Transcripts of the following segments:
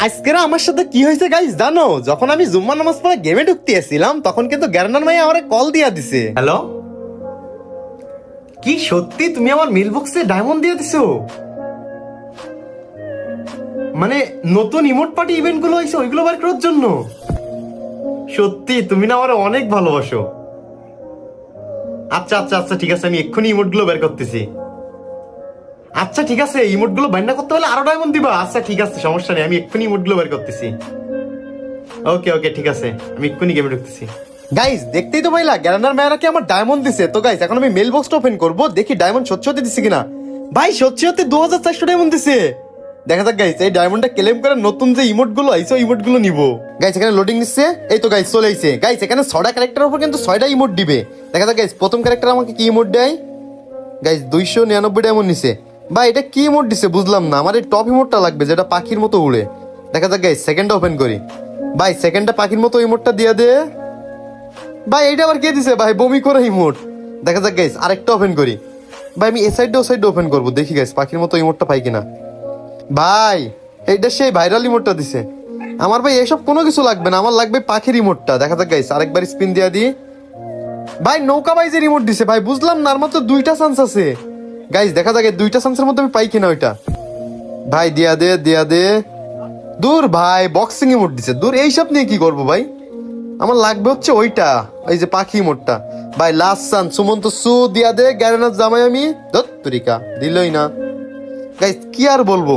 আজকে আমার সাথে কি হয়েছে গাইস জানো? যখন আমি জুম্মা নামাজ পড়ে গেমে ঢুকতে আসছিলাম তখন কিন্তু গ্যারান্ডার ভাই আমারে কল দিয়া দিছে। হ্যালো, কি সত্যি তুমি আমার মেল বক্সে ডায়মন্ড দিয়ে দিছো? মানে নতুন ইমোট পার্টি ইভেন্ট গুলো হয়েছে ওইগুলো বার করার জন্য? সত্যি তুমি না আমার অনেক ভালোবাসো। আচ্ছা আচ্ছা আচ্ছা ঠিক আছে, আমি এক্ষুনি ইমোট গুলো বের করতেছি। আচ্ছা ঠিক আছে, ইমোট গুলো বাইন্ডা করতে হলে আরো ডায়মন্ড দিবা? আচ্ছা ঠিক আছে, সমস্যা নেই, আমি এক্ষুনি ইমোট গুলো বের করতেছি। ওকে ওকে ঠিক আছে, আমি এক্ষুনি গেমে ঢুকতেছি। গাইস দেখতেই তো পাইলা গ্যারান্ডার মেয়ারা কি আমার ডায়মন্ড দিছে। তো গাইস এখন আমি মেল বক্সটা ওপেন করব, দেখি ডায়মন্ড সত্যি সত্যি দিছে কিনা। ভাই সত্যি সত্যি 2400 ডায়মন্ড দিছে। দেখা যাক গাইস, এই ডায়মন্ডটা ক্লেম করে নতুন যে ইমোট গুলো আইছে ওই ইমোট গুলো নিব। গাইস এখানে লোডিং নিচ্ছে, এই তো গাইস চলে আইছে। গাইস এখানে 6টা ক্যারেক্টারের উপর কিন্তু 6টা ইমোট দিবে। দেখা যাক গাইস প্রথম ক্যারেক্টার আমাকে কি ইমোট দেয়। গাইস 299 ডায়মন্ড নিছে। ভাই এটা কি ইমোট দিছে বুঝলাম না, আমার এই টপ ইমোটটা লাগবে যেটা পাখির মতো উড়ে। দেখা যাক গাইস সেকেন্ডটা ওপেন করি। ভাই সেকেন্ডটা পাখির মতো ইমোটটা দিয়া দে। ভাই এইটা আবার কে দিছে ভাই, বমি করে ইমোট। দেখা যাক গাইস আরেকটা ওপেন করি। ভাই আমি এ সাইডে ও সাইডে ওপেন করবো, দেখি গাইস পাখির মতো ইমোটটা পাই কিনা। ভাই এইটা সেই ভাইরাল ইমোটটা দিছে। আমার ভাই এসব কোনো কিছু লাগবে না, আমার লাগবে পাখির ইমোটটা। দেখা যাক গাইস আরেকবার স্পিন দিয়া দি। ভাই নৌকা বাইজের রিমোট দিছে। ভাই বুঝলাম না, আর মাত্র 2টা চান্স আছে। গাইস দেখা যাক 2টা চান্সের মধ্যে আমি পাই কিনা ওইটা। ভাই দিয়া দে দিয়া দে। দূর ভাই বক্সিং ইমোট দিছে, দূর এইসব নিয়ে কি করবো ভাই, আমার লাগবে হচ্ছে ওইটা, এই যে পাখি ইমোটটা। ভাই লাস্ট চান্স সুমন্ত সু দিয়া দে। গ্যারেনার জামাই আমি দত্তরিকা দিলই না। গাইস কি আর বলবো,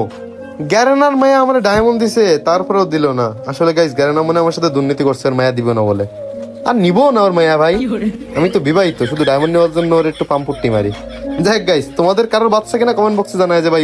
গ্যারেনার মায়া আমার ডায়মন্ড দিছে তারপরেও দিল না। আসলে গাইস গ্যারেনার মনে আমার সাথে দুর্নীতি করছে, আর মায়া দিব না বলে। আর নিবো না ওর মায়া ভাই, আমি তো বিবাহিত, শুধু ডায়মন্ড নেওয়ার জন্য ওর একটু পাম্পুট্টি মারি। যাই গাইস তোমাদের কারোর বাচ্চা কিনা কমেন্ট বক্সে জানায় যে ভাই